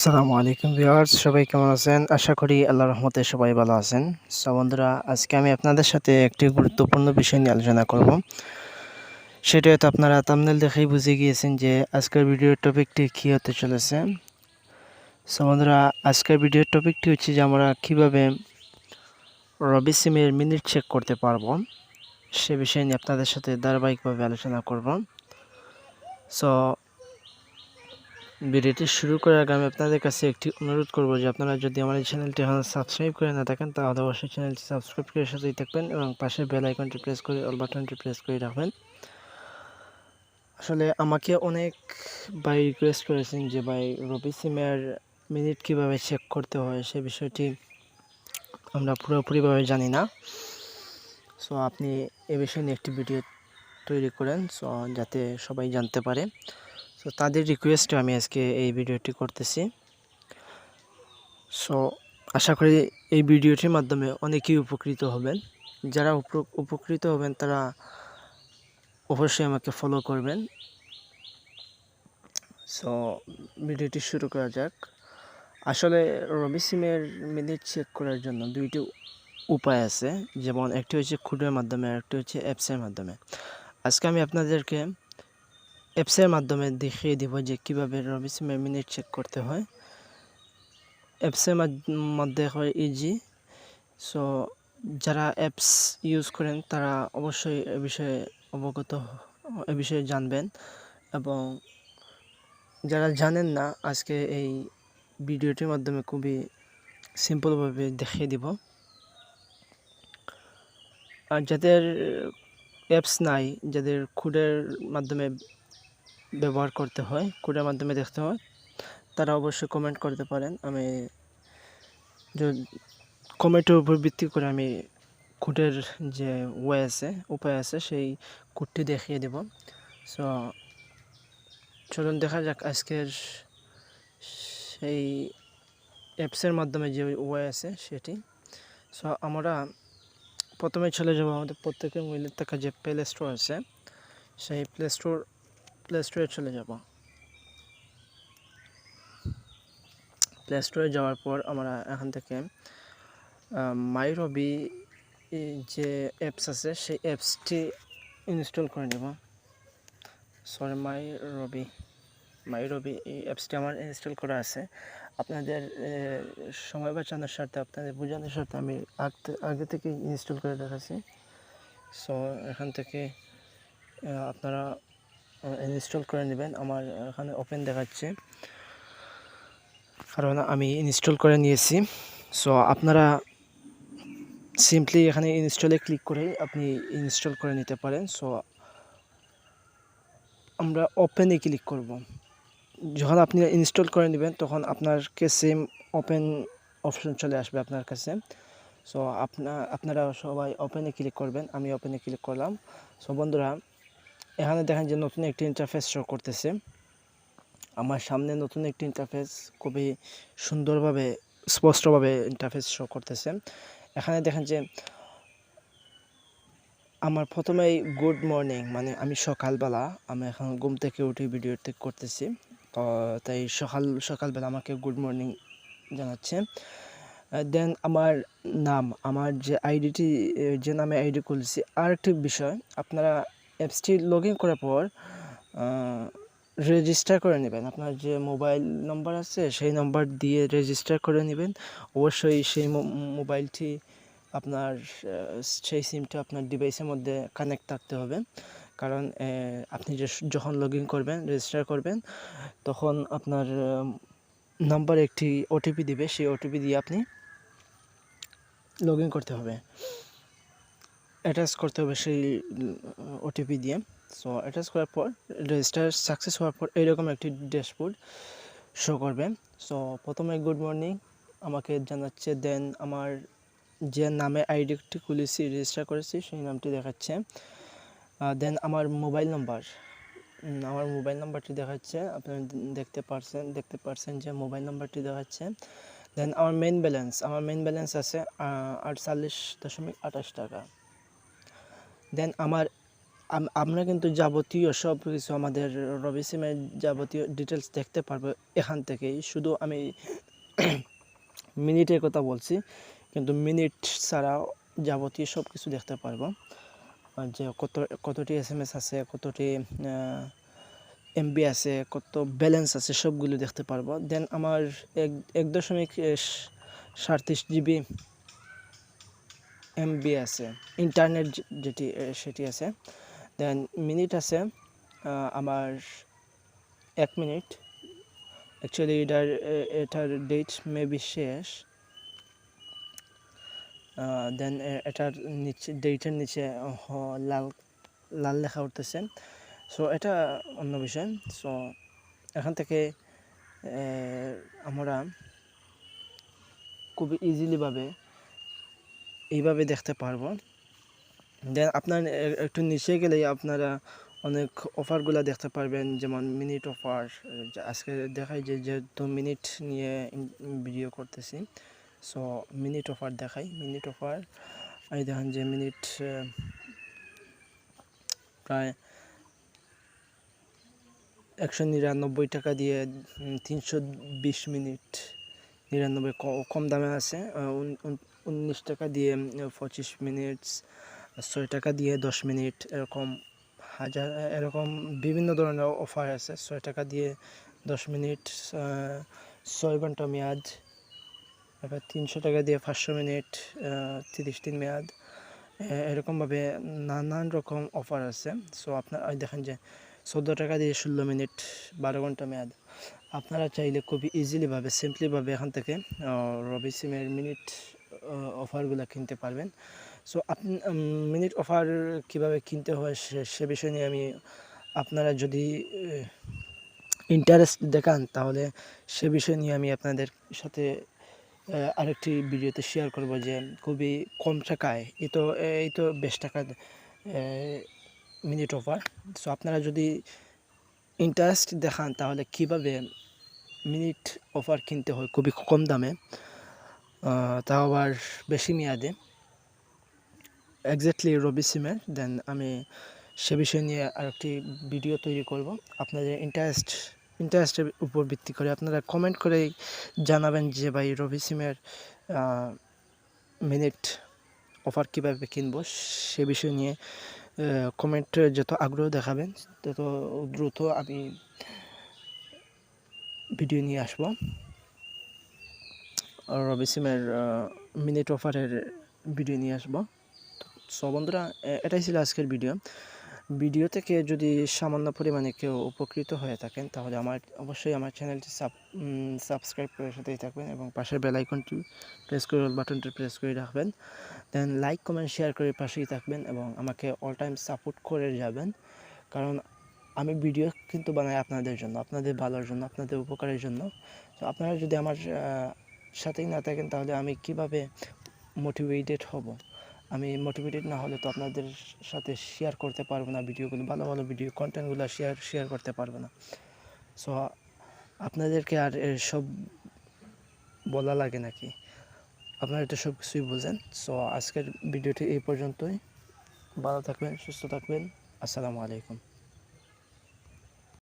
আসসালামু আলাইকুম ভিউয়ার্স, সবাই কেমন আছেন? আশা করি আল্লাহর রহমতে সবাই ভালো আছেন। বন্ধুরা, আজকে আমি আপনাদের সাথে একটি গুরুত্বপূর্ণ বিষয় নিয়ে আলোচনা করব। সেটা হয়তো আপনারা থাম্বনেল দেখেই বুঝে গিয়েছেন যে আজকের ভিডিওর টপিকটি কী হতে চলেছে। বন্ধুরা, আজকের ভিডিওর টপিকটি হচ্ছে যে আমরা কীভাবে রবি সিমের মিনিট চেক করতে পারবো সে বিষয় নিয়ে আপনাদের সাথে ধারাবাহিকভাবে আলোচনা করব। সো ভিডিওটি শুরু করার আগে আমি আপনাদের কাছে একটি অনুরোধ করব যে আপনারা যদি আমার এই চ্যানেলটি এখনও সাবস্ক্রাইব করে না থাকেন তাহলে অবশ্যই চ্যানেলটি সাবস্ক্রাইব করে সাথেই থাকবেন এবং পাশে বেল আইকনটি প্রেস করে অল বাটনটি প্রেস করে রাখবেন। আসলে আমাকে অনেক ভাই রিকোয়েস্ট করেছেন যে ভাই রবি সিমের মিনিট কীভাবে চেক করতে হয় সে বিষয়টি আমরা পুরোপুরিভাবে জানি না। সো আপনি এ বিষয়ে নিয়ে একটি ভিডিও তৈরি করেন যাতে সবাই জানতে পারে। সো তাদের রিকোয়েস্টে আমি আজকে এই ভিডিওটি করতেছি। সো আশা করি এই ভিডিওটির মাধ্যমে অনেকেই উপকৃত হবেন। যারা উপকৃত হবেন তারা অবশ্যই আমাকে ফলো করবেন। সো ভিডিওটি শুরু করা যাক। আসলে রবি সিমের মিনিট চেক করার জন্য দুইটি উপায় আছে, যেমন একটি হচ্ছে কোডের মাধ্যমে আর একটি হচ্ছে অ্যাপসের মাধ্যমে। আজকে আমি আপনাদেরকে অ্যাপসের মাধ্যমে দেখিয়ে দিব যে কীভাবে রবি সিমের মিনিট চেক করতে হয়। অ্যাপসের মধ্যে হয় ইজি। সো যারা অ্যাপস ইউজ করেন তারা অবশ্যই এ বিষয়ে জানবেন, এবং যারা জানেন না আজকে এই ভিডিওটির মাধ্যমে খুবই সিম্পলভাবে দেখিয়ে দিব। আর যাদের অ্যাপস নাই, যাদের কোডের মাধ্যমে ব্যবহার করতে হয়, কোডের মাধ্যমে দেখতে হয়, তারা অবশ্যই কমেন্ট করতে পারেন। আমি কমেন্টের উপর ভিত্তি করে আমি কোডের যে উপায় আছে সেই কোডটি দেখিয়ে দেব। সো চলুন দেখা যাক আজকের সেই অ্যাপসের মাধ্যমে যে ওয়ে আছে সেটি। সো আমরা প্রথমে চলে যাব আমাদের প্রত্যেকের মোবাইলের থাকা যে প্লে স্টোর আছে সেই প্লে স্টোরে চলে যাব। প্লে স্টোরে যাওয়ার পর আমরা এখান থেকে মাই রবি যে অ্যাপস আছে সেই অ্যাপসটি ইনস্টল করে নেব। সরি, মাই রবি এই অ্যাপসটি আমার ইনস্টল করা আছে। আপনাদের সময় বাঁচানোর স্বার্থে, আপনাদের বোঝানোর স্বার্থে আমি আগে থেকে ইনস্টল করে রাখাছি। সো এখান থেকে আপনারা ইনস্টল করে নেবেন। আমার এখানে ওপেন দেখাচ্ছে কারণ আমি ইনস্টল করে নিয়েছি। সো আপনারা সিম্পলি এখানে ইনস্টলে ক্লিক করে আপনি ইনস্টল করে নিতে পারেন। সো আমরা ওপেনে ক্লিক করব। যখন আপনি ইনস্টল করে নেবেন তখন আপনাকে সেম ওপেন অপশন চলে আসবে আপনার কাছে। সো আপনারা সবাই ওপেনে ক্লিক করবেন। আমি ওপেনে ক্লিক করলাম। সো বন্ধুরা, এখানে দেখেন যে নতুন একটি ইন্টারফেস শো করতেছে। আমার সামনে নতুন একটি ইন্টারফেস খুবই সুন্দরভাবে স্পষ্টভাবে ইন্টারফেস শো করতেছে। এখানে দেখেন যে আমার প্রথমেই গুড মর্নিং, মানে আমি সকালবেলা, আমি এখন ঘুম থেকে উঠে ভিডিওটি করতেছি, তো তাই সকালবেলা আমাকে গুড মর্নিং জানাচ্ছে। দেন আমার নাম, আমার যে আইডিটি, যে নামে আইডি খুলছি। আর একটি বিষয়, আপনারা অ্যাপসটি লগ ইন করার পর রেজিস্টার করে নেবেন। আপনার যে মোবাইল নম্বর আছে সেই নম্বর দিয়ে রেজিস্টার করে নেবেন। অবশ্যই সেই মোবাইলটি আপনার সেই সিমটা আপনার ডিভাইসের মধ্যে কানেক্ট থাকতে হবে, কারণ আপনি যখন লগ ইন করবেন, রেজিস্টার করবেন, তখন আপনার নাম্বার একটি ওটিপি দিবে। সেই ওটিপি দিয়ে আপনি লগ ইন করতে হবে, অ্যাটাচ করতে হবে সেই ওটিপি দিয়ে। সো অ্যাটাচ করার পর রেজিস্টার সাকসেস হওয়ার পর এইরকম একটি ড্যাশবোর্ড শো করবে। সো প্রথমে গুড মর্নিং আমাকে জানাচ্ছে। দেন আমার যে নামে আইডিটি খুলেছি, রেজিস্টার করেছি, সেই নামটি দেখাচ্ছে। দেন আমার মোবাইল নাম্বারটি দেখাচ্ছে। আপনারা দেখতে পারছেন যে মোবাইল নাম্বারটি দেখাচ্ছে। দেন আমার মেইন ব্যালেন্স আছে 48.28 টাকা। দেন আমার আমরা কিন্তু যাবতীয় সব কিছু আমাদের রবি সিমের যাবতীয় ডিটেলস দেখতে পারবো এখান থেকেই। শুধু আমি মিনিটের কথা বলছি, কিন্তু মিনিট ছাড়াও যাবতীয় সব কিছু দেখতে পারবো। যে কতটি SMS আছে, কতটি MB আছে, কত ব্যালেন্স আছে, সবগুলো দেখতে পারবো। দেন আমার 1.37 GB MB আছে, ইন্টারনেট যেটি সেটি আছে। দেন মিনিট আছে আমার 1 মিনিট। অ্যাকচুয়ালি এটার ডেট মেবি শেষ। দেন এটার নিচে, ডেটের নিচে লাল লাল লেখা উঠতেছে। সো এটা অন্য বিষয়। সো এখান থেকে আমরা খুবই ইজিলিভাবে এইভাবে দেখতে পারবো। দেন আপনার একটু নিচে গেলেই আপনারা অনেক অফারগুলো দেখতে পারবেন, যেমন মিনিট অফার। আজকে দেখাই যেহেতু মিনিট নিয়ে ভিডিও করতেছি, সো মিনিট অফার দেখাই। মিনিট অফার এই দেখেন যে মিনিট প্রায় 199 টাকা দিয়ে 320 মিনিট 99 কম দামে আছে। 19 টাকা দিয়ে 25 মিনিট, 6 টাকা দিয়ে 10 মিনিট, এরকম বিভিন্ন ধরনের অফার আছে। 6 টাকা দিয়ে 10 মিনিট, 6 ঘন্টা মেয়াদ। এবার 300 টাকা দিয়ে 500 মিনিট, 30 দিন মেয়াদ। এরকমভাবে নানান রকম অফার আছে। সো আপনারা দেখেন যে 14 টাকা দিয়ে 16 মিনিট, 12 ঘন্টা মেয়াদ। আপনারা চাইলে খুবই ইজিলিভাবে, সিম্পলিভাবে এখান থেকে রবি সিমের মিনিট অফারগুলো কিনতে পারবেন। সো আপনি মিনিট অফার কীভাবে কিনতে হয় সে বিষয় নিয়ে আমি, আপনারা যদি ইন্টারেস্ট দেখান তাহলে সে বিষয় নিয়ে আমি আপনাদের সাথে আরেকটি ভিডিওতে শেয়ার করব, যে খুবই কম টাকায় এই তো 20 টাকার মিনিট অফার। সো আপনারা যদি ইন্টারেস্ট দেখান তাহলে কিভাবে মিনিট অফার কিনতে হয় খুবই কম দামে, তাও আবার বেশি মেয়াদে, এক্স্যাক্টলি রবি সিমের। দেন আমি সে বিষয় নিয়ে আরেকটি ভিডিও তৈরি করব। আপনাদের ইন্টারেস্টের উপর ভিত্তি করে আপনারা কমেন্ট করে জানাবেন যে ভাই রবি সিমের মিনিট অফার কীভাবে কিনবো। সে বিষয় নিয়ে কমেন্টে যত আগ্রহ দেখাবেন তত দ্রুত আমি ভিডিও নিয়ে আসবো রবি সিমের মিনিট অফারের ভিডিও নিয়ে আসবো। সো বন্ধুরা, এটাই ছিল আজকের ভিডিও থেকে যদি সামান্য পরিমাণে কেউ উপকৃত হয়ে থাকেন তাহলে অবশ্যই আমার চ্যানেলটি সাবস্ক্রাইব করে সাথেই থাকবেন এবং পাশের বেল আইকনটি প্রেস করে, বাটনটি প্রেস করে রাখবেন। দেন লাইক, কমেন্ট, শেয়ার করে পাশেই থাকবেন এবং আমাকে অল টাইম সাপোর্ট করে যাবেন। কারণ আমি ভিডিও কিন্তু বানাই আপনাদের জন্য, আপনাদের ভালোর জন্য, আপনাদের উপকারের জন্য। তো আপনারা যদি আমার সাথেই না থাকেন তাহলে আমি কিভাবে মোটিভেটেড হব? আমি মোটিভেটেড না হলে তো আপনাদের সাথে শেয়ার করতে পারবো না ভিডিওগুলো, ভালো ভালো ভিডিও কন্টেন্টগুলো শেয়ার করতে পারবো না। সো আপনাদেরকে আর সব বলা লাগে নাকি? আপনারা তো সব কিছুই বোঝেন। সো আজকের ভিডিওটি এই পর্যন্তই। ভালো থাকবেন, সুস্থ থাকবেন। আসসালামু আলাইকুম।